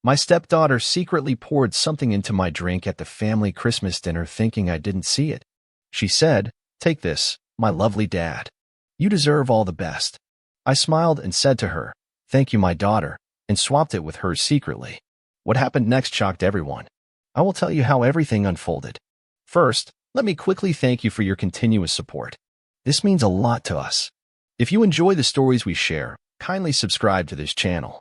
My stepdaughter secretly poured something into my drink at the family Christmas dinner thinking I didn't see it. She said, "Take this, my lovely dad. You deserve all the best." I smiled and said to her, "Thank you, my daughter," and swapped it with hers secretly. What happened next shocked everyone. I will tell you how everything unfolded. First, let me quickly thank you for your continuous support. This means a lot to us. If you enjoy the stories we share, kindly subscribe to this channel.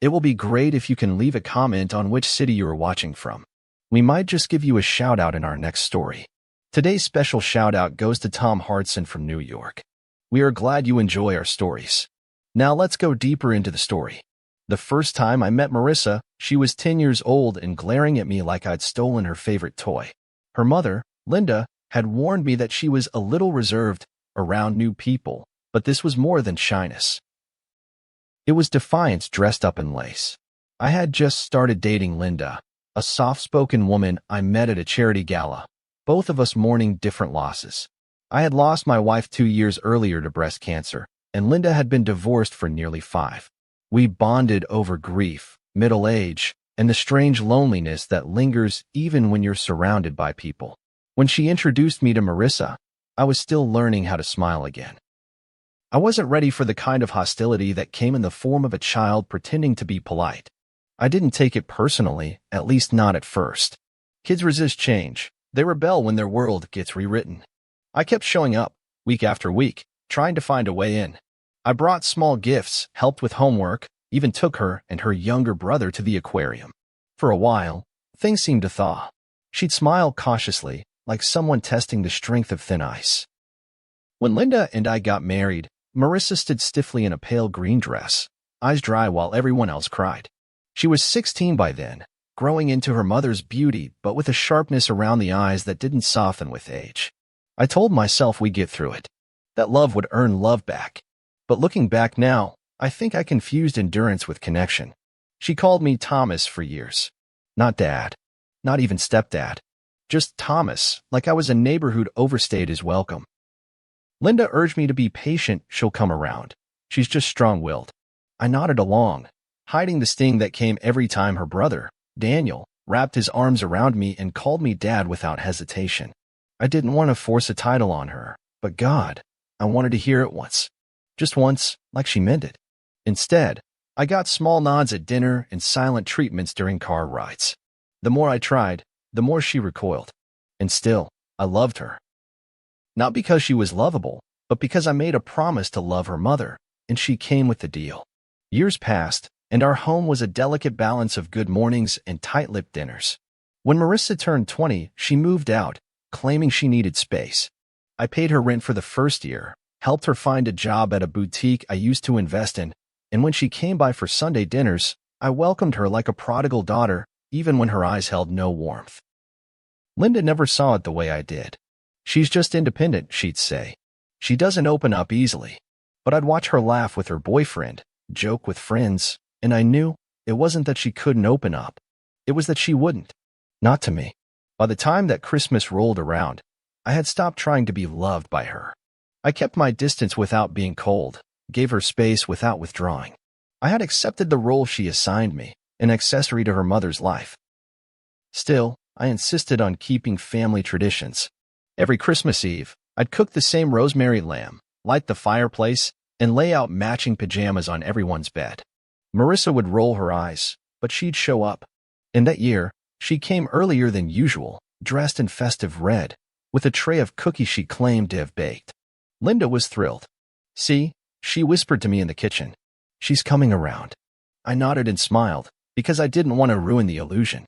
It will be great if you can leave a comment on which city you are watching from. We might just give you a shout out in our next story. Today's special shout out goes to Tom Hartson from New York. We are glad you enjoy our stories. Now let's go deeper into the story. The first time I met Marissa, she was 10 years old and glaring at me like I'd stolen her favorite toy. Her mother, Linda, had warned me that she was a little reserved around new people, but this was more than shyness. It was defiance dressed up in lace. I had just started dating Linda, a soft-spoken woman I met at a charity gala, both of us mourning different losses. I had lost my wife 2 years earlier to breast cancer, and Linda had been divorced for nearly 5. We bonded over grief, middle age, and the strange loneliness that lingers even when you're surrounded by people. When she introduced me to Marissa, I was still learning how to smile again. I wasn't ready for the kind of hostility that came in the form of a child pretending to be polite. I didn't take it personally, at least not at first. Kids resist change. They rebel when their world gets rewritten. I kept showing up, week after week, trying to find a way in. I brought small gifts, helped with homework, even took her and her younger brother to the aquarium. For a while, things seemed to thaw. She'd smile cautiously, like someone testing the strength of thin ice. When Linda and I got married, Marissa stood stiffly in a pale green dress, eyes dry while everyone else cried. She was 16 by then, growing into her mother's beauty but with a sharpness around the eyes that didn't soften with age. I told myself we'd get through it, that love would earn love back. But looking back now, I think I confused endurance with connection. She called me Thomas for years. Not Dad, not even stepdad. Just Thomas, like I was a neighbor who'd overstayed his welcome. Linda urged me to be patient, she'll come around. She's just strong-willed. I nodded along, hiding the sting that came every time her brother, Daniel, wrapped his arms around me and called me Dad without hesitation. I didn't want to force a title on her, but God, I wanted to hear it once. Just once, like she meant it. Instead, I got small nods at dinner and silent treatments during car rides. The more I tried, the more she recoiled. And still, I loved her. Not because she was lovable, but because I made a promise to love her mother, and she came with the deal. Years passed, and our home was a delicate balance of good mornings and tight-lipped dinners. When Marissa turned 20, she moved out, claiming she needed space. I paid her rent for the first year, helped her find a job at a boutique I used to invest in, and when she came by for Sunday dinners, I welcomed her like a prodigal daughter, even when her eyes held no warmth. Linda never saw it the way I did. "She's just independent," she'd say. "She doesn't open up easily." But I'd watch her laugh with her boyfriend, joke with friends, and I knew it wasn't that she couldn't open up. It was that she wouldn't. Not to me. By the time that Christmas rolled around, I had stopped trying to be loved by her. I kept my distance without being cold, gave her space without withdrawing. I had accepted the role she assigned me, an accessory to her mother's life. Still, I insisted on keeping family traditions. Every Christmas Eve, I'd cook the same rosemary lamb, light the fireplace, and lay out matching pajamas on everyone's bed. Marissa would roll her eyes, but she'd show up. And that year, she came earlier than usual, dressed in festive red, with a tray of cookies she claimed to have baked. Linda was thrilled. "See," she whispered to me in the kitchen. "She's coming around." I nodded and smiled, because I didn't want to ruin the illusion.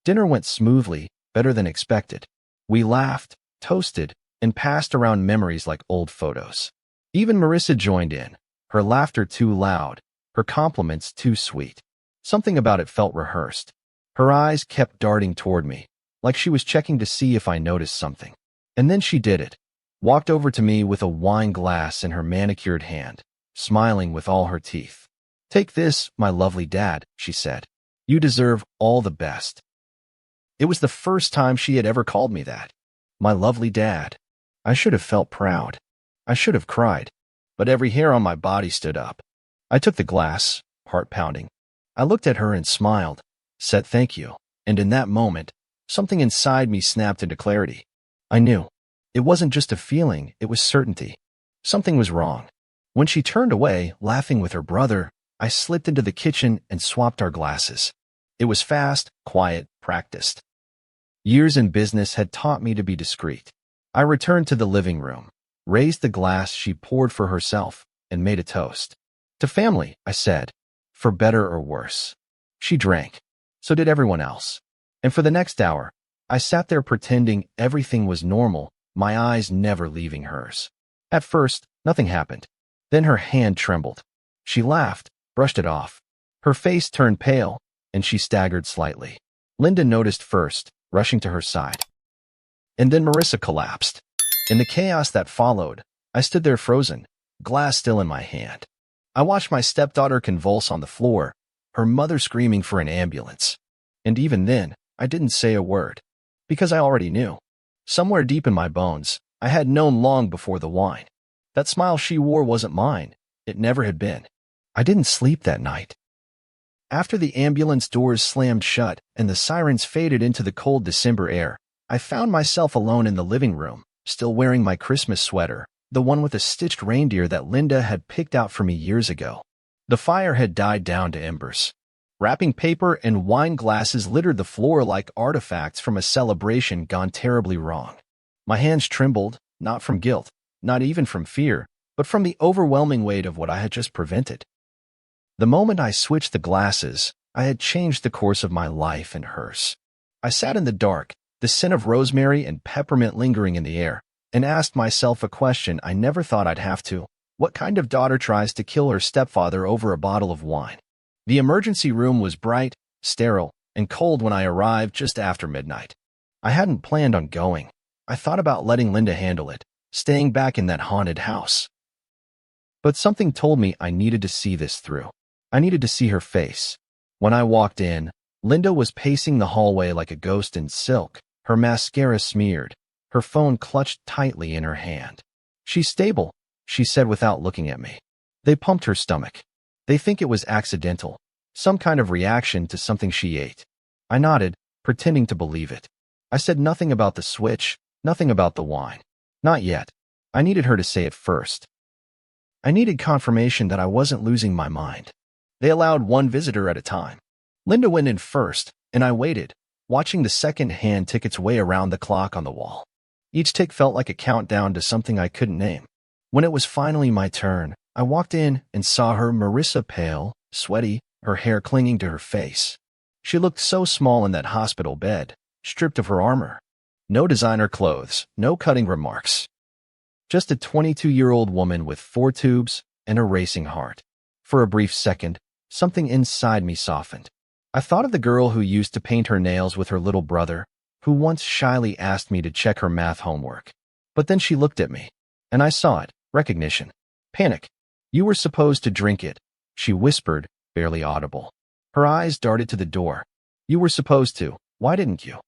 Dinner went smoothly, better than expected. We laughed, toasted, and passed around memories like old photos. Even Marissa joined in, her laughter too loud, her compliments too sweet. Something about it felt rehearsed. Her eyes kept darting toward me, like she was checking to see if I noticed something. And then she did it. Walked over to me with a wine glass in her manicured hand, smiling with all her teeth. "Take this, my lovely dad," she said. "You deserve all the best." It was the first time she had ever called me that. My lovely dad. I should have felt proud. I should have cried. But every hair on my body stood up. I took the glass, heart pounding. I looked at her and smiled, said thank you, and in that moment, something inside me snapped into clarity. I knew. It wasn't just a feeling, it was certainty. Something was wrong. When she turned away, laughing with her brother, I slipped into the kitchen and swapped our glasses. It was fast, quiet, practiced. Years in business had taught me to be discreet. I returned to the living room, raised the glass she poured for herself, and made a toast. To family, I said, for better or worse. She drank. So did everyone else. And for the next hour, I sat there pretending everything was normal, my eyes never leaving hers. At first, nothing happened. Then her hand trembled. She laughed, brushed it off. Her face turned pale, and she staggered slightly. Linda noticed first, rushing to her side. And then Marissa collapsed. In the chaos that followed, I stood there frozen, glass still in my hand. I watched my stepdaughter convulse on the floor, her mother screaming for an ambulance. And even then, I didn't say a word. Because I already knew. Somewhere deep in my bones, I had known long before the wine. That smile she wore wasn't mine. It never had been. I didn't sleep that night. After the ambulance doors slammed shut and the sirens faded into the cold December air, I found myself alone in the living room, still wearing my Christmas sweater, the one with a stitched reindeer that Linda had picked out for me years ago. The fire had died down to embers. Wrapping paper and wine glasses littered the floor like artifacts from a celebration gone terribly wrong. My hands trembled, not from guilt, not even from fear, but from the overwhelming weight of what I had just prevented. The moment I switched the glasses, I had changed the course of my life and hers. I sat in the dark, the scent of rosemary and peppermint lingering in the air, and asked myself a question I never thought I'd have to. What kind of daughter tries to kill her stepfather over a bottle of wine? The emergency room was bright, sterile, and cold when I arrived just after midnight. I hadn't planned on going. I thought about letting Linda handle it, staying back in that haunted house. But something told me I needed to see this through. I needed to see her face. When I walked in, Linda was pacing the hallway like a ghost in silk, her mascara smeared, her phone clutched tightly in her hand. She's stable, she said without looking at me. They pumped her stomach. They think it was accidental, some kind of reaction to something she ate. I nodded, pretending to believe it. I said nothing about the switch, nothing about the wine. Not yet. I needed her to say it first. I needed confirmation that I wasn't losing my mind. They allowed one visitor at a time. Linda went in first, and I waited, watching the second hand tick its way around the clock on the wall. Each tick felt like a countdown to something I couldn't name. When it was finally my turn, I walked in and saw her, Marissa, pale, sweaty, her hair clinging to her face. She looked so small in that hospital bed, stripped of her armor. No designer clothes, no cutting remarks. Just a 22-year-old woman with 4 tubes and a racing heart. For a brief second, something inside me softened. I thought of the girl who used to paint her nails with her little brother, who once shyly asked me to check her math homework. But then she looked at me, and I saw it, recognition. Panic. You were supposed to drink it, she whispered, barely audible. Her eyes darted to the door. You were supposed to. Why didn't you?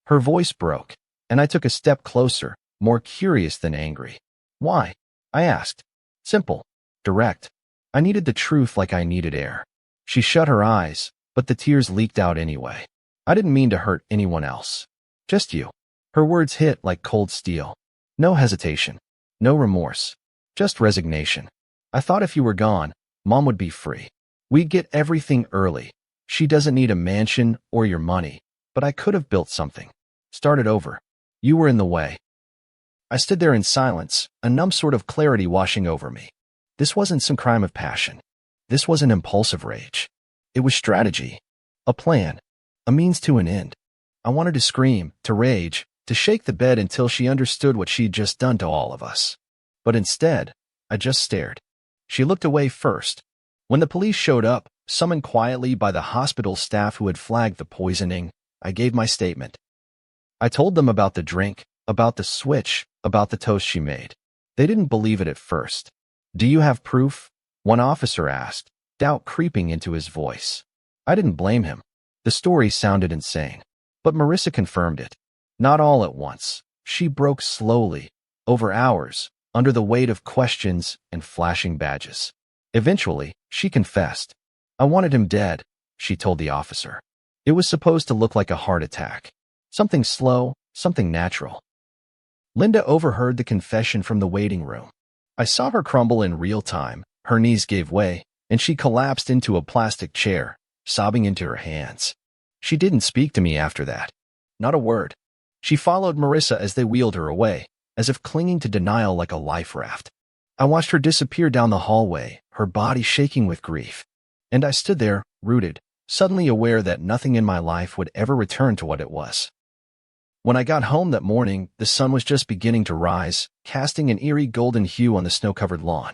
Her voice broke, and I took a step closer, more curious than angry. Why? I asked. Simple. Direct. I needed the truth like I needed air. She shut her eyes, but the tears leaked out anyway. I didn't mean to hurt anyone else. Just you. Her words hit like cold steel. No hesitation. No remorse. Just resignation. I thought if you were gone, Mom would be free. We'd get everything early. She doesn't need a mansion or your money, but I could have built something. Started over. You were in the way. I stood there in silence, a numb sort of clarity washing over me. This wasn't some crime of passion. This was an impulsive rage. It was strategy. A plan. A means to an end. I wanted to scream, to rage, to shake the bed until she understood what she'd just done to all of us. But instead, I just stared. She looked away first. When the police showed up, summoned quietly by the hospital staff who had flagged the poisoning, I gave my statement. I told them about the drink, about the switch, about the toast she made. They didn't believe it at first. Do you have proof? One officer asked, doubt creeping into his voice. I didn't blame him. The story sounded insane. But Marissa confirmed it. Not all at once. She broke slowly, over hours, under the weight of questions and flashing badges. Eventually, she confessed. I wanted him dead, she told the officer. It was supposed to look like a heart attack. Something slow, something natural. Linda overheard the confession from the waiting room. I saw her crumble in real time. Her knees gave way, and she collapsed into a plastic chair, sobbing into her hands. She didn't speak to me after that. Not a word. She followed Marissa as they wheeled her away, as if clinging to denial like a life raft. I watched her disappear down the hallway, her body shaking with grief. And I stood there, rooted, suddenly aware that nothing in my life would ever return to what it was. When I got home that morning, the sun was just beginning to rise, casting an eerie golden hue on the snow-covered lawn.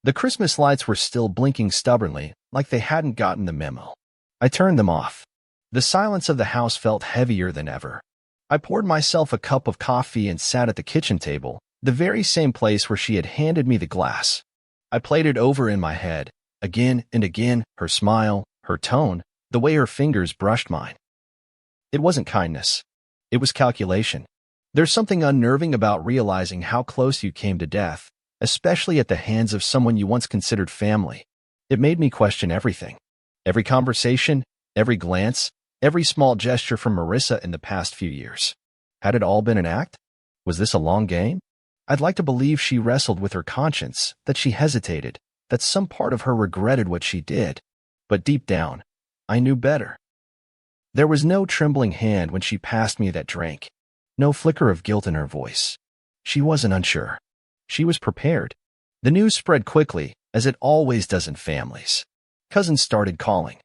The Christmas lights were still blinking stubbornly, like they hadn't gotten the memo. I turned them off. The silence of the house felt heavier than ever. I poured myself a cup of coffee and sat at the kitchen table, the very same place where she had handed me the glass. I played it over in my head, again and again, her smile, her tone, the way her fingers brushed mine. It wasn't kindness. It was calculation. There's something unnerving about realizing how close you came to death, especially at the hands of someone you once considered family. It made me question everything. Every conversation, every glance, every small gesture from Marissa in the past few years. Had it all been an act? Was this a long game? I'd like to believe she wrestled with her conscience, that she hesitated, that some part of her regretted what she did. But deep down, I knew better. There was no trembling hand when she passed me that drink. No flicker of guilt in her voice. She wasn't unsure. She was prepared. The news spread quickly, as it always does in families. Cousins started calling.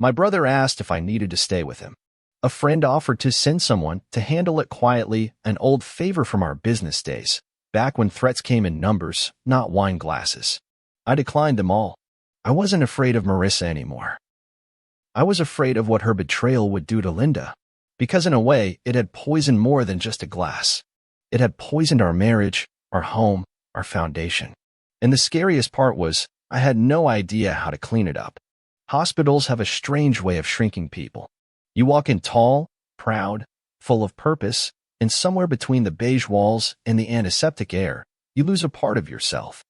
My brother asked if I needed to stay with him. A friend offered to send someone to handle it quietly, an old favor from our business days, back when threats came in numbers, not wine glasses. I declined them all. I wasn't afraid of Marissa anymore. I was afraid of what her betrayal would do to Linda, because in a way, it had poisoned more than just a glass. It had poisoned our marriage, our home, our foundation. And the scariest part was, I had no idea how to clean it up. Hospitals have a strange way of shrinking people. You walk in tall, proud, full of purpose, and somewhere between the beige walls and the antiseptic air, you lose a part of yourself.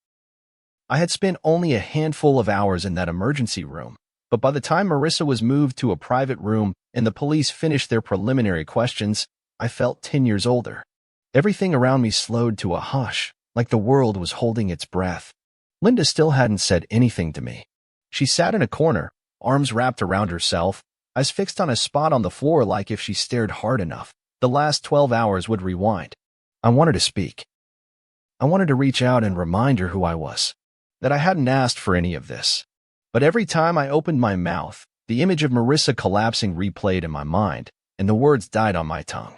I had spent only a handful of hours in that emergency room, but by the time Marissa was moved to a private room and the police finished their preliminary questions, I felt 10 years older. Everything around me slowed to a hush, like the world was holding its breath. Linda still hadn't said anything to me. She sat in a corner, arms wrapped around herself, eyes fixed on a spot on the floor like if she stared hard enough, the last 12 hours would rewind. I wanted to speak. I wanted to reach out and remind her who I was, that I hadn't asked for any of this. But every time I opened my mouth, the image of Marissa collapsing replayed in my mind, and the words died on my tongue.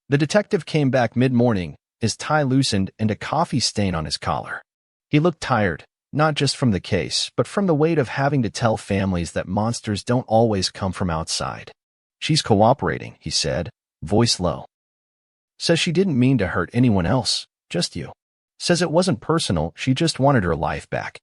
The detective came back mid-morning, his tie loosened and a coffee stain on his collar. He looked tired, not just from the case, but from the weight of having to tell families that monsters don't always come from outside. She's cooperating, he said, voice low. Says she didn't mean to hurt anyone else, just you. Says it wasn't personal, she just wanted her life back.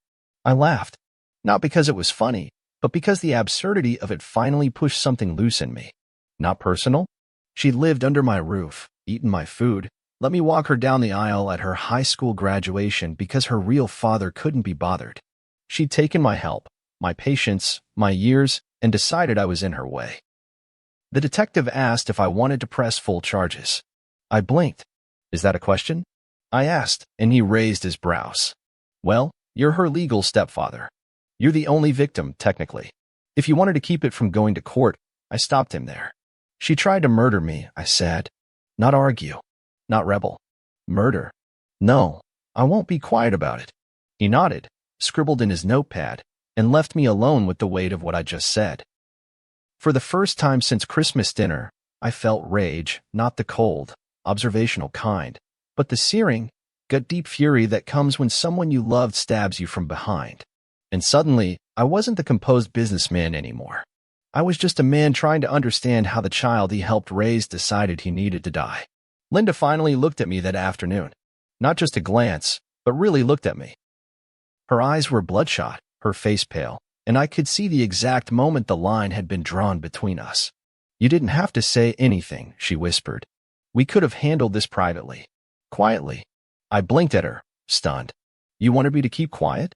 I laughed. Not because it was funny, but because the absurdity of it finally pushed something loose in me. Not personal? She'd lived under my roof, eaten my food, let me walk her down the aisle at her high school graduation because her real father couldn't be bothered. She'd taken my help, my patience, my years, and decided I was in her way. The detective asked if I wanted to press full charges. I blinked. Is that a question? I asked, and he raised his brows. Well, you're her legal stepfather. You're the only victim, technically. If you wanted to keep it from going to court, I stopped him there. She tried to murder me, I said. Not argue. Not rebel. Murder. No, I won't be quiet about it. He nodded, scribbled in his notepad, and left me alone with the weight of what I just said. For the first time since Christmas dinner, I felt rage, not the cold, observational kind, but the searing, gut-deep fury that comes when someone you loved stabs you from behind. And suddenly, I wasn't the composed businessman anymore. I was just a man trying to understand how the child he helped raise decided he needed to die. Linda finally looked at me that afternoon. Not just a glance, but really looked at me. Her eyes were bloodshot, her face pale, and I could see the exact moment the line had been drawn between us. You didn't have to say anything, she whispered. We could have handled this privately. Quietly. I blinked at her, stunned. You wanted me to keep quiet?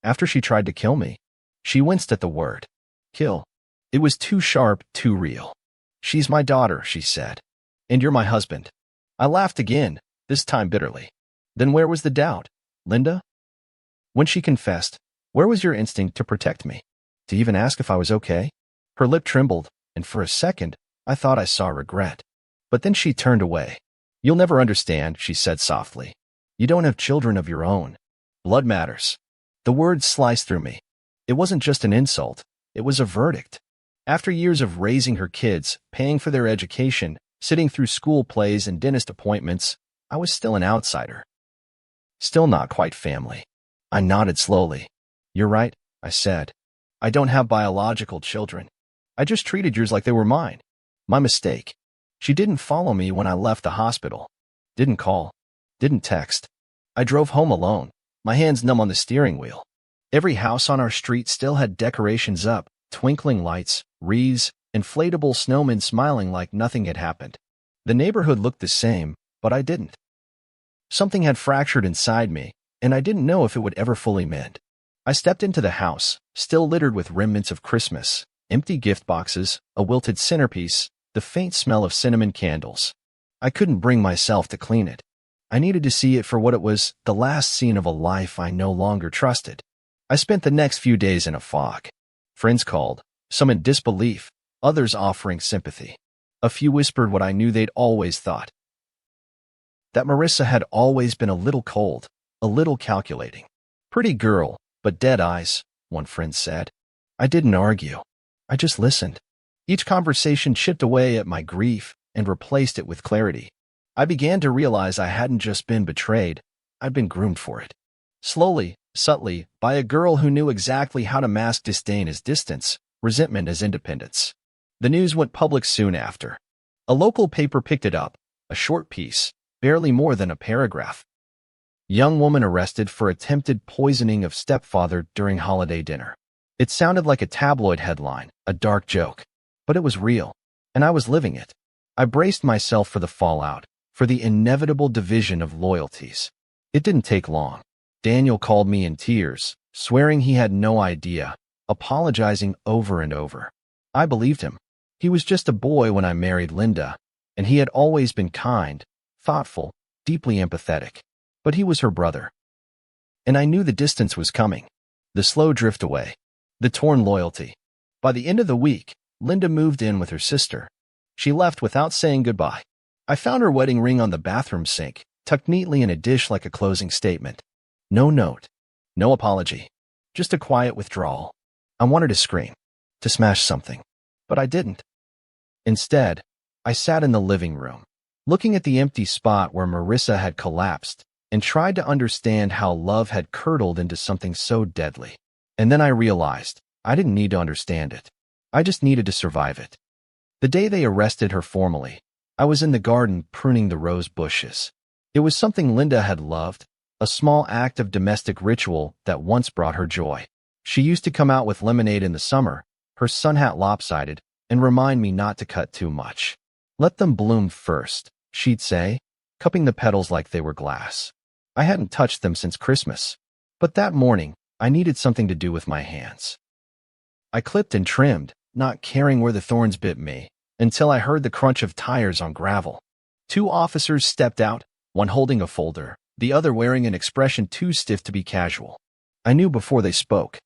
After she tried to kill me? She winced at the word. Kill. It was too sharp, too real. She's my daughter, she said. And you're my husband. I laughed again, this time bitterly. Then where was the doubt, Linda? When she confessed, where was your instinct to protect me? To even ask if I was okay? Her lip trembled, and for a second, I thought I saw regret. But then she turned away. You'll never understand, she said softly. You don't have children of your own. Blood matters. The words sliced through me. It wasn't just an insult. It was a verdict. After years of raising her kids, paying for their education, sitting through school plays and dentist appointments, I was still an outsider. Still not quite family. I nodded slowly. You're right, I said. I don't have biological children. I just treated yours like they were mine. My mistake. She didn't follow me when I left the hospital. Didn't call. Didn't text. I drove home alone, my hands numb on the steering wheel. Every house on our street still had decorations up, twinkling lights, wreaths, inflatable snowmen smiling like nothing had happened. The neighborhood looked the same, but I didn't. Something had fractured inside me, and I didn't know if it would ever fully mend. I stepped into the house, still littered with remnants of Christmas, empty gift boxes, a wilted centerpiece, the faint smell of cinnamon candles. I couldn't bring myself to clean it. I needed to see it for what it was, the last scene of a life I no longer trusted. I spent the next few days in a fog. Friends called, some in disbelief, others offering sympathy. A few whispered what I knew they'd always thought. That Marissa had always been a little cold, a little calculating. Pretty girl, but dead eyes, one friend said. I didn't argue. I just listened. Each conversation chipped away at my grief and replaced it with clarity. I began to realize I hadn't just been betrayed, I'd been groomed for it. Slowly, subtly, by a girl who knew exactly how to mask disdain as distance, resentment as independence. The news went public soon after. A local paper picked it up, a short piece, barely more than a paragraph. Young woman arrested for attempted poisoning of stepfather during holiday dinner. It sounded like a tabloid headline, a dark joke. But it was real, and I was living it. I braced myself for the fallout, for the inevitable division of loyalties. It didn't take long. Daniel called me in tears, swearing he had no idea, apologizing over and over. I believed him. He was just a boy when I married Linda, and he had always been kind, thoughtful, deeply empathetic. But he was her brother. And I knew the distance was coming. The slow drift away. The torn loyalty. By the end of the week, Linda moved in with her sister. She left without saying goodbye. I found her wedding ring on the bathroom sink, tucked neatly in a dish like a closing statement. No note. No apology. Just a quiet withdrawal. I wanted to scream, to smash something. But I didn't. Instead, I sat in the living room, looking at the empty spot where Marissa had collapsed, and tried to understand how love had curdled into something so deadly. And then I realized I didn't need to understand it. I just needed to survive it. The day they arrested her formally, I was in the garden pruning the rose bushes. It was something Linda had loved, a small act of domestic ritual that once brought her joy. She used to come out with lemonade in the summer, her sun hat lopsided, and remind me not to cut too much. Let them bloom first, she'd say, cupping the petals like they were glass. I hadn't touched them since Christmas. But that morning, I needed something to do with my hands. I clipped and trimmed, not caring where the thorns bit me, until I heard the crunch of tires on gravel. Two officers stepped out, one holding a folder, the other wearing an expression too stiff to be casual. I knew before they spoke.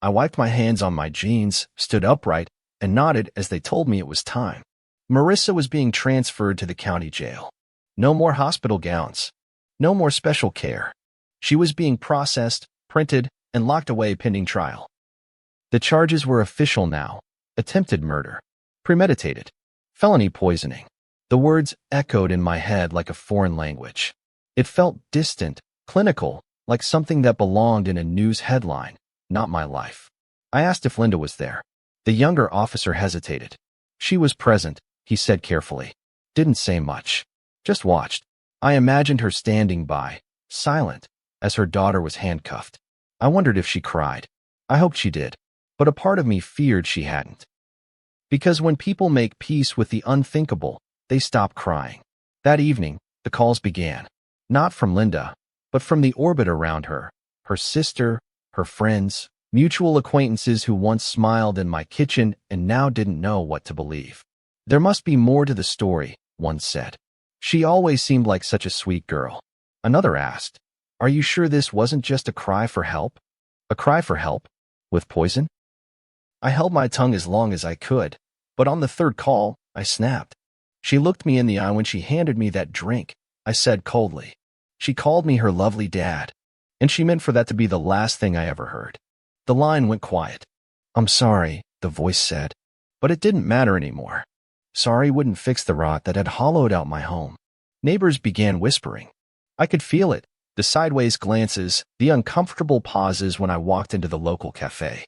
I wiped my hands on my jeans, stood upright, and nodded as they told me it was time. Marissa was being transferred to the county jail. No more hospital gowns. No more special care. She was being processed, printed, and locked away pending trial. The charges were official now. Attempted murder. Premeditated. Felony poisoning. The words echoed in my head like a foreign language. It felt distant, clinical, like something that belonged in a news headline, not my life. I asked if Linda was there. The younger officer hesitated. She was present, he said carefully. Didn't say much. Just watched. I imagined her standing by, silent, as her daughter was handcuffed. I wondered if she cried. I hoped she did. But a part of me feared she hadn't. Because when people make peace with the unthinkable, they stop crying. That evening, the calls began. Not from Linda, but from the orbit around her, her sister, her friends, Mutual acquaintances who once smiled in my kitchen and now didn't know what to believe. There must be more to the story, one said. She always seemed like such a sweet girl. Another asked, are you sure this wasn't just a cry for help? A cry for help? With poison? I held my tongue as long as I could, but on the third call, I snapped. She looked me in the eye when she handed me that drink. I said coldly. She called me her lovely dad, and she meant for that to be the last thing I ever heard. The line went quiet. I'm sorry, the voice said, but it didn't matter anymore. Sorry wouldn't fix the rot that had hollowed out my home. Neighbors began whispering. I could feel it, the sideways glances, the uncomfortable pauses when I walked into the local cafe.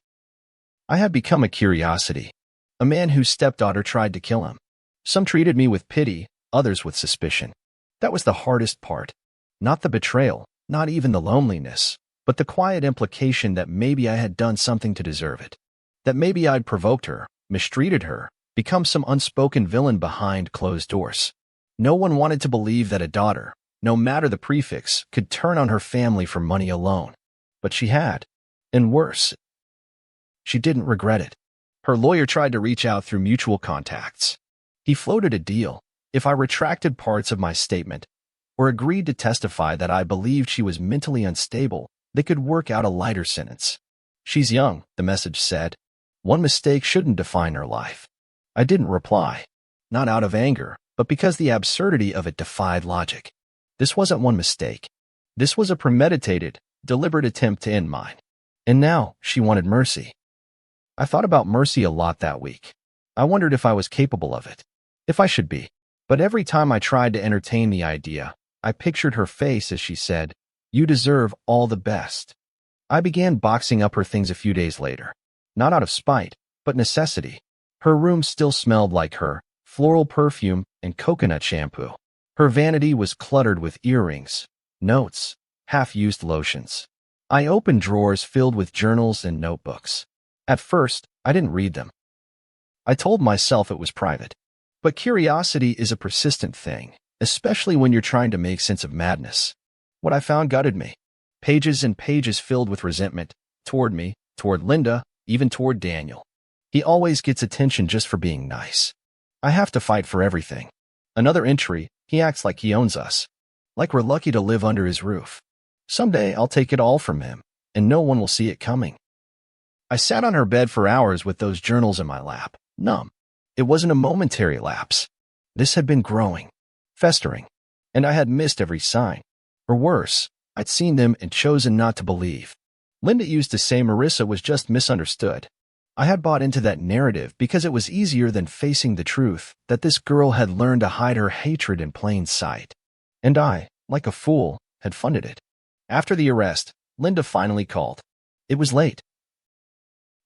I had become a curiosity, a man whose stepdaughter tried to kill him. Some treated me with pity, others with suspicion. That was the hardest part. Not the betrayal, not even the loneliness, but the quiet implication that maybe I had done something to deserve it. That maybe I'd provoked her, mistreated her, become some unspoken villain behind closed doors. No one wanted to believe that a daughter, no matter the prefix, could turn on her family for money alone. But she had. And worse, she didn't regret it. Her lawyer tried to reach out through mutual contacts. He floated a deal. If I retracted parts of my statement or agreed to testify that I believed she was mentally unstable, they could work out a lighter sentence. She's young, the message said. One mistake shouldn't define her life. I didn't reply. Not out of anger, but because the absurdity of it defied logic. This wasn't one mistake. This was a premeditated, deliberate attempt to end mine. And now she wanted mercy. I thought about mercy a lot that week. I wondered if I was capable of it, if I should be. But every time I tried to entertain the idea, I pictured her face as she said, "You deserve all the best." I began boxing up her things a few days later. Not out of spite, but necessity. Her room still smelled like her, floral perfume and coconut shampoo. Her vanity was cluttered with earrings, notes, half-used lotions. I opened drawers filled with journals and notebooks. At first, I didn't read them. I told myself it was private. But curiosity is a persistent thing, especially when you're trying to make sense of madness. What I found gutted me. Pages and pages filled with resentment, toward me, toward Linda, even toward Daniel. He always gets attention just for being nice. I have to fight for everything. Another entry, he acts like he owns us. Like we're lucky to live under his roof. Someday I'll take it all from him, and no one will see it coming. I sat on her bed for hours with those journals in my lap, numb. It wasn't a momentary lapse. This had been growing, festering, and I had missed every sign. Or worse, I'd seen them and chosen not to believe. Linda used to say Marissa was just misunderstood. I had bought into that narrative because it was easier than facing the truth that this girl had learned to hide her hatred in plain sight. And I, like a fool, had funded it. After the arrest, Linda finally called. It was late.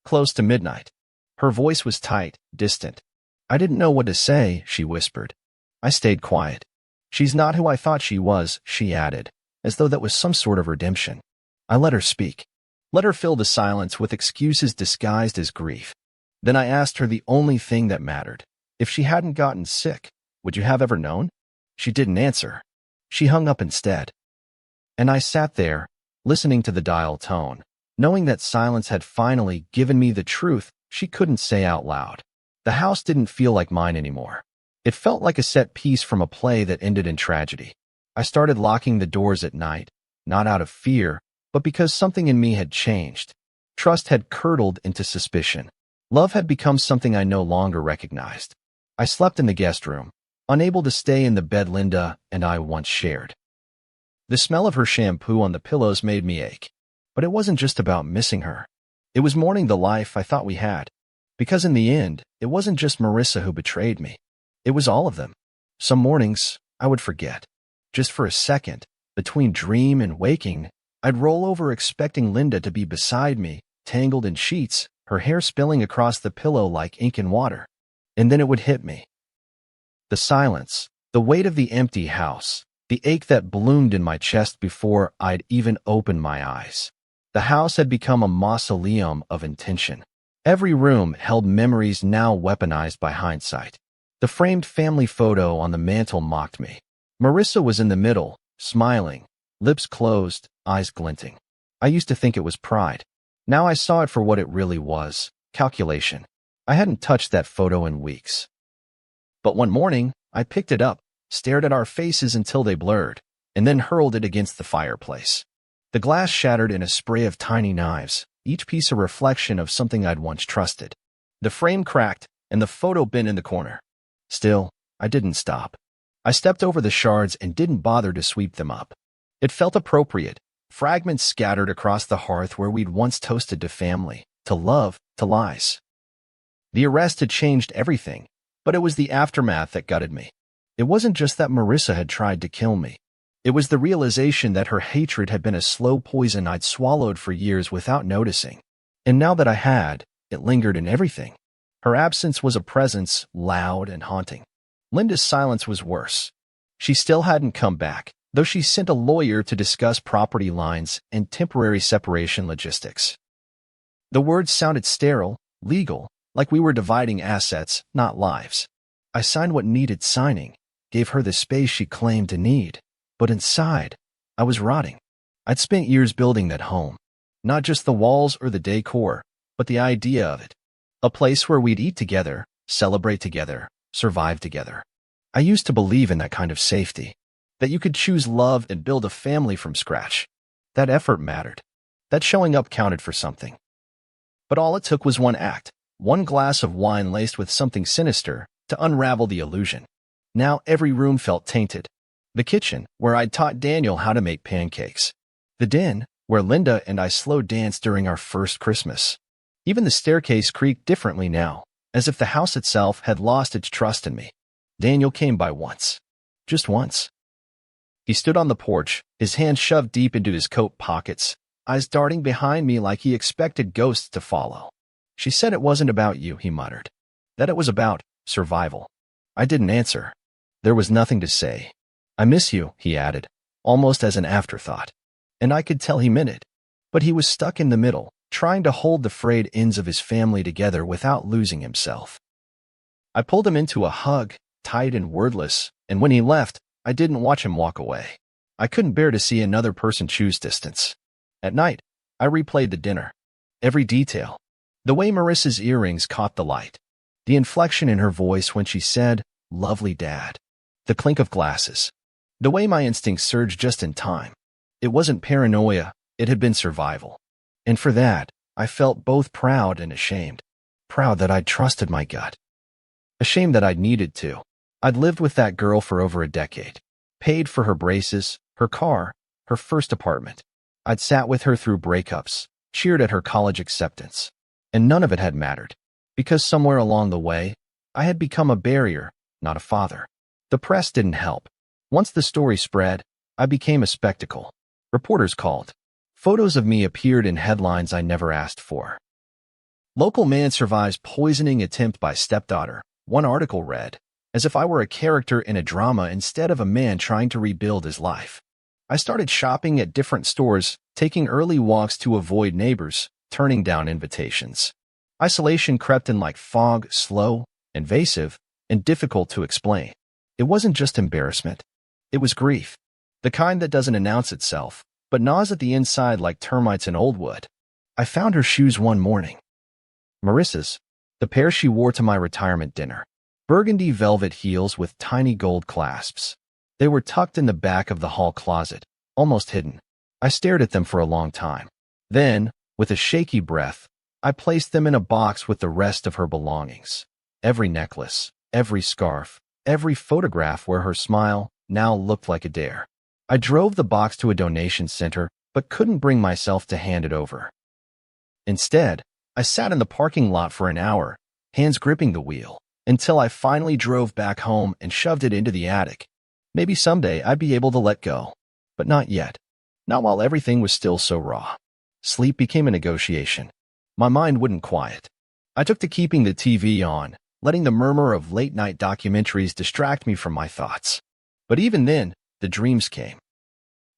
Close to midnight. Her voice was tight, distant. I didn't know what to say, she whispered. I stayed quiet. She's not who I thought she was, she added, as though that was some sort of redemption. I let her speak. Let her fill the silence with excuses disguised as grief. Then I asked her the only thing that mattered. If she hadn't gotten sick, would you have ever known? She didn't answer. She hung up instead. And I sat there, listening to the dial tone, knowing that silence had finally given me the truth she couldn't say out loud. The house didn't feel like mine anymore. It felt like a set piece from a play that ended in tragedy. I started locking the doors at night, not out of fear, but because something in me had changed. Trust had curdled into suspicion. Love had become something I no longer recognized. I slept in the guest room, unable to stay in the bed Linda and I once shared. The smell of her shampoo on the pillows made me ache. But it wasn't just about missing her. It was mourning the life I thought we had. Because in the end, it wasn't just Marissa who betrayed me. It was all of them. Some mornings, I would forget. Just for a second, between dream and waking, I'd roll over expecting Linda to be beside me, tangled in sheets, her hair spilling across the pillow like ink and water. And then it would hit me. The silence, the weight of the empty house, the ache that bloomed in my chest before I'd even opened my eyes. The house had become a mausoleum of intention. Every room held memories now weaponized by hindsight. The framed family photo on the mantel mocked me. Marissa was in the middle, smiling, lips closed, eyes glinting. I used to think it was pride. Now I saw it for what it really was, calculation. I hadn't touched that photo in weeks. But one morning, I picked it up, stared at our faces until they blurred, and then hurled it against the fireplace. The glass shattered in a spray of tiny knives, each piece a reflection of something I'd once trusted. The frame cracked, and the photo bent in the corner. Still, I didn't stop. I stepped over the shards and didn't bother to sweep them up. It felt appropriate, fragments scattered across the hearth where we'd once toasted to family, to love, to lies. The arrest had changed everything, but it was the aftermath that gutted me. It wasn't just that Marissa had tried to kill me. It was the realization that her hatred had been a slow poison I'd swallowed for years without noticing. And now that I had, it lingered in everything. Her absence was a presence, loud and haunting. Linda's silence was worse. She still hadn't come back, though she sent a lawyer to discuss property lines and temporary separation logistics. The words sounded sterile, legal, like we were dividing assets, not lives. I signed what needed signing, gave her the space she claimed to need. But inside, I was rotting. I'd spent years building that home. Not just the walls or the decor, but the idea of it. A place where we'd eat together, celebrate together, survive together. I used to believe in that kind of safety. That you could choose love and build a family from scratch. That effort mattered. That showing up counted for something. But all it took was one act, one glass of wine laced with something sinister, to unravel the illusion. Now every room felt tainted. The kitchen, where I'd taught Daniel how to make pancakes. The den, where Linda and I slow danced during our first Christmas. Even the staircase creaked differently now, as if the house itself had lost its trust in me. Daniel came by once. Just once. He stood on the porch, his hands shoved deep into his coat pockets, eyes darting behind me like he expected ghosts to follow. She said it wasn't about you, he muttered. That it was about survival. I didn't answer. There was nothing to say. I miss you, he added, almost as an afterthought. And I could tell he meant it. But he was stuck in the middle, trying to hold the frayed ends of his family together without losing himself. I pulled him into a hug, tight and wordless, and when he left, I didn't watch him walk away. I couldn't bear to see another person choose distance. At night, I replayed the dinner. Every detail. The way Marissa's earrings caught the light. The inflection in her voice when she said, "Lovely Dad." The clink of glasses. The way my instincts surged just in time. It wasn't paranoia, it had been survival. And for that, I felt both proud and ashamed. Proud that I'd trusted my gut. Ashamed that I'd needed to. I'd lived with that girl for over a decade. Paid for her braces, her car, her first apartment. I'd sat with her through breakups, cheered at her college acceptance. And none of it had mattered. Because somewhere along the way, I had become a barrier, not a father. The press didn't help. Once the story spread, I became a spectacle. Reporters called. Photos of me appeared in headlines I never asked for. Local man survives poisoning attempt by stepdaughter, one article read, as if I were a character in a drama instead of a man trying to rebuild his life. I started shopping at different stores, taking early walks to avoid neighbors, turning down invitations. Isolation crept in like fog, slow, invasive, and difficult to explain. It wasn't just embarrassment. It was grief. The kind that doesn't announce itself, but gnaws at the inside like termites in old wood. I found her shoes one morning. Marissa's, the pair she wore to my retirement dinner. Burgundy velvet heels with tiny gold clasps. They were tucked in the back of the hall closet, almost hidden. I stared at them for a long time. Then, with a shaky breath, I placed them in a box with the rest of her belongings. Every necklace, every scarf, every photograph where her smile now looked like a dare. I drove the box to a donation center, but couldn't bring myself to hand it over. Instead, I sat in the parking lot for an hour, hands gripping the wheel, until I finally drove back home and shoved it into the attic. Maybe someday I'd be able to let go, but not yet. Not while everything was still so raw. Sleep became a negotiation. My mind wouldn't quiet. I took to keeping the TV on, letting the murmur of late-night documentaries distract me from my thoughts. But even then, the dreams came.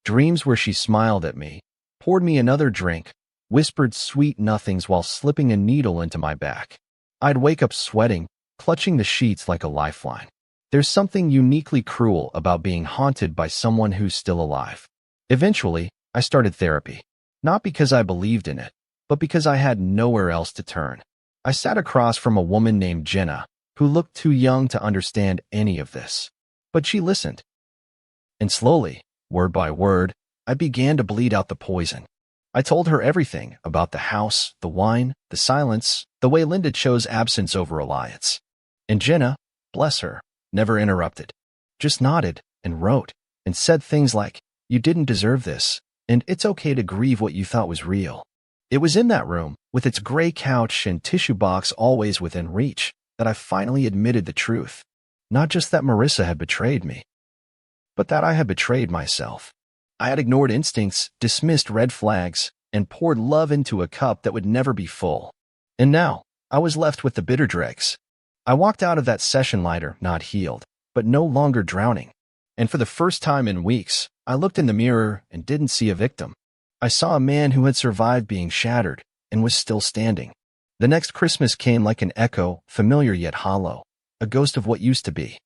Dreams where she smiled at me, poured me another drink, whispered sweet nothings while slipping a needle into my back. I'd wake up sweating, clutching the sheets like a lifeline. There's something uniquely cruel about being haunted by someone who's still alive. Eventually, I started therapy. Not because I believed in it, but because I had nowhere else to turn. I sat across from a woman named Jenna, who looked too young to understand any of this. But she listened. And slowly, word by word, I began to bleed out the poison. I told her everything about the house, the wine, the silence, the way Linda chose absence over alliance. And Jenna, bless her, never interrupted. Just nodded and wrote and said things like, "You didn't deserve this, and it's okay to grieve what you thought was real." It was in that room, with its gray couch and tissue box always within reach, that I finally admitted the truth. Not just that Marissa had betrayed me, but that I had betrayed myself. I had ignored instincts, dismissed red flags, and poured love into a cup that would never be full. And now, I was left with the bitter dregs. I walked out of that session lighter, not healed, but no longer drowning. And for the first time in weeks, I looked in the mirror and didn't see a victim. I saw a man who had survived being shattered and was still standing. The next Christmas came like an echo, familiar yet hollow, a ghost of what used to be.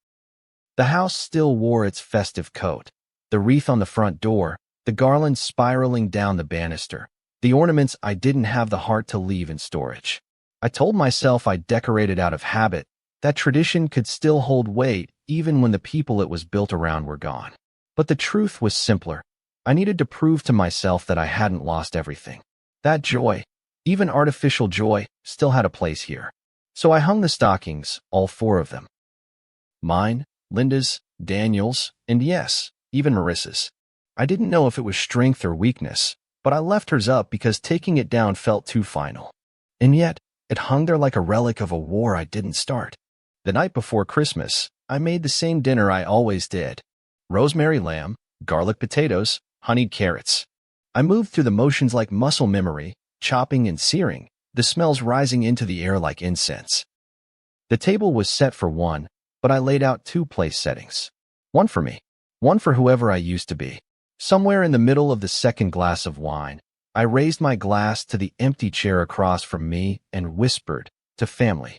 The house still wore its festive coat. The wreath on the front door, the garland spiraling down the banister, the ornaments I didn't have the heart to leave in storage. I told myself I decorated out of habit, that tradition could still hold weight even when the people it was built around were gone. But the truth was simpler. I needed to prove to myself that I hadn't lost everything. That joy, even artificial joy, still had a place here. So I hung the stockings, all 4 of them. Mine, Linda's, Daniel's, and yes, even Marissa's. I didn't know if it was strength or weakness, but I left hers up because taking it down felt too final. And yet, it hung there like a relic of a war I didn't start. The night before Christmas, I made the same dinner I always did. Rosemary lamb, garlic potatoes, honeyed carrots. I moved through the motions like muscle memory, chopping and searing, the smells rising into the air like incense. The table was set for 1, but I laid out 2 place settings. 1 for me, 1 for whoever I used to be. Somewhere in the middle of the second glass of wine, I raised my glass to the empty chair across from me and whispered, "To family."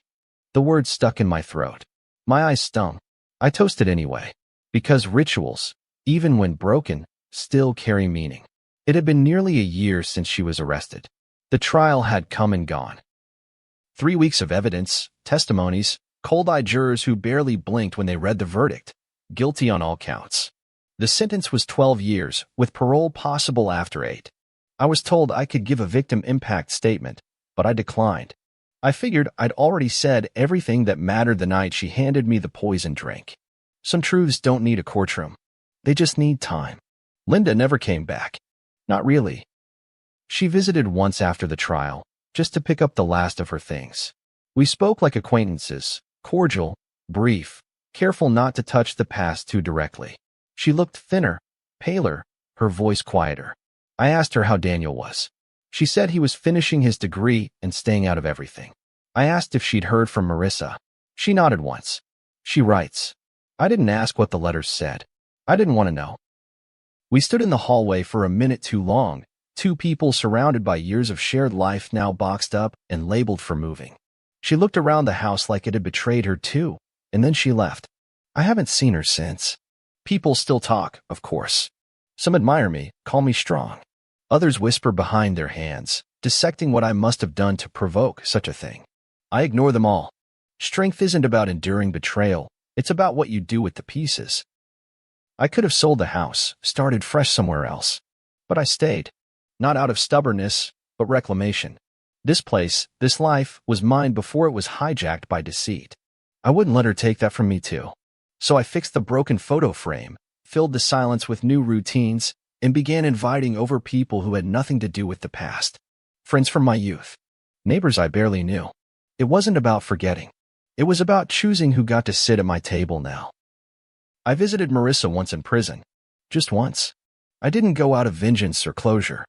The words stuck in my throat. My eyes stung. I toasted anyway, because rituals, even when broken, still carry meaning. It had been nearly a year since she was arrested. The trial had come and gone. 3 weeks of evidence, testimonies, cold-eyed jurors who barely blinked when they read the verdict. Guilty on all counts. The sentence was 12 years, with parole possible after 8. I was told I could give a victim impact statement, but I declined. I figured I'd already said everything that mattered the night she handed me the poison drink. Some truths don't need a courtroom. They just need time. Linda never came back. Not really. She visited once after the trial, just to pick up the last of her things. We spoke like acquaintances, cordial, brief, careful not to touch the past too directly. She looked thinner, paler, her voice quieter. I asked her how Daniel was. She said he was finishing his degree and staying out of everything. I asked if she'd heard from Marissa. She nodded once. She writes. I didn't ask what the letters said. I didn't want to know. We stood in the hallway for a minute too long, 2 people surrounded by years of shared life now boxed up and labeled for moving. She looked around the house like it had betrayed her too, and then she left. I haven't seen her since. People still talk, of course. Some admire me, call me strong. Others whisper behind their hands, dissecting what I must have done to provoke such a thing. I ignore them all. Strength isn't about enduring betrayal. It's about what you do with the pieces. I could have sold the house, started fresh somewhere else. But I stayed. Not out of stubbornness, but reclamation. This place, this life, was mine before it was hijacked by deceit. I wouldn't let her take that from me too. So I fixed the broken photo frame, filled the silence with new routines, and began inviting over people who had nothing to do with the past. Friends from my youth. Neighbors I barely knew. It wasn't about forgetting. It was about choosing who got to sit at my table now. I visited Marissa once in prison. Just once. I didn't go out of vengeance or closure.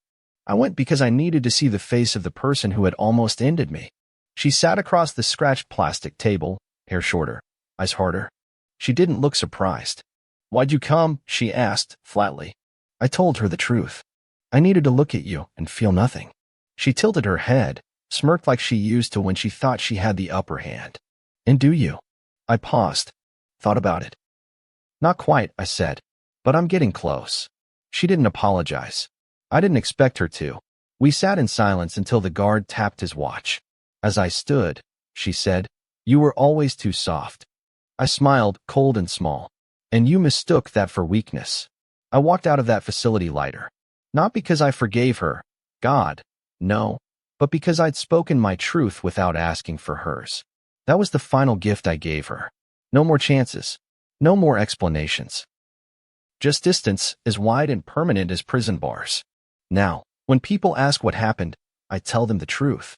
I went because I needed to see the face of the person who had almost ended me. She sat across the scratched plastic table, hair shorter, eyes harder. She didn't look surprised. Why'd you come? She asked, flatly. I told her the truth. I needed to look at you and feel nothing. She tilted her head, smirked like she used to when she thought she had the upper hand. And do you? I paused, thought about it. Not quite, I said, but I'm getting close. She didn't apologize. I didn't expect her to. We sat in silence until the guard tapped his watch. As I stood, she said, "You were always too soft." I smiled, cold and small. "And you mistook that for weakness." I walked out of that facility lighter. Not because I forgave her, God, no, but because I'd spoken my truth without asking for hers. That was the final gift I gave her. No more chances. No more explanations. Just distance as wide and permanent as prison bars. Now, when people ask what happened, I tell them the truth.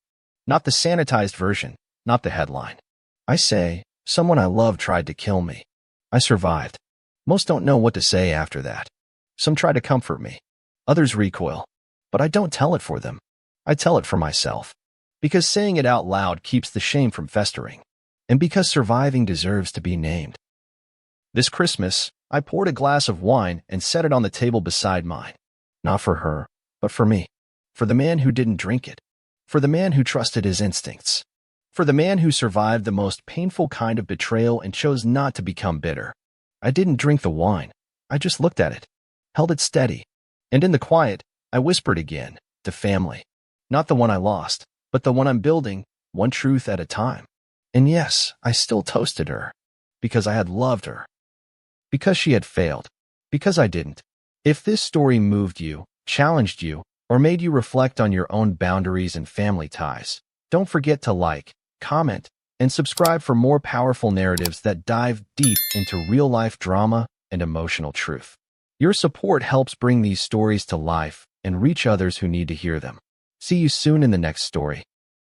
Not the sanitized version, not the headline. I say, someone I love tried to kill me. I survived. Most don't know what to say after that. Some try to comfort me. Others recoil. But I don't tell it for them. I tell it for myself. Because saying it out loud keeps the shame from festering. And because surviving deserves to be named. This Christmas, I poured a glass of wine and set it on the table beside mine. Not for her, but for me. For the man who didn't drink it. For the man who trusted his instincts. For the man who survived the most painful kind of betrayal and chose not to become bitter. I didn't drink the wine. I just looked at it. Held it steady. And in the quiet, I whispered again, to family. Not the one I lost, but the one I'm building, one truth at a time. And yes, I still toasted her. Because I had loved her. Because she had failed. Because I didn't. If this story moved you, challenged you, or made you reflect on your own boundaries and family ties, don't forget to like, comment, and subscribe for more powerful narratives that dive deep into real-life drama and emotional truth. Your support helps bring these stories to life and reach others who need to hear them. See you soon in the next story.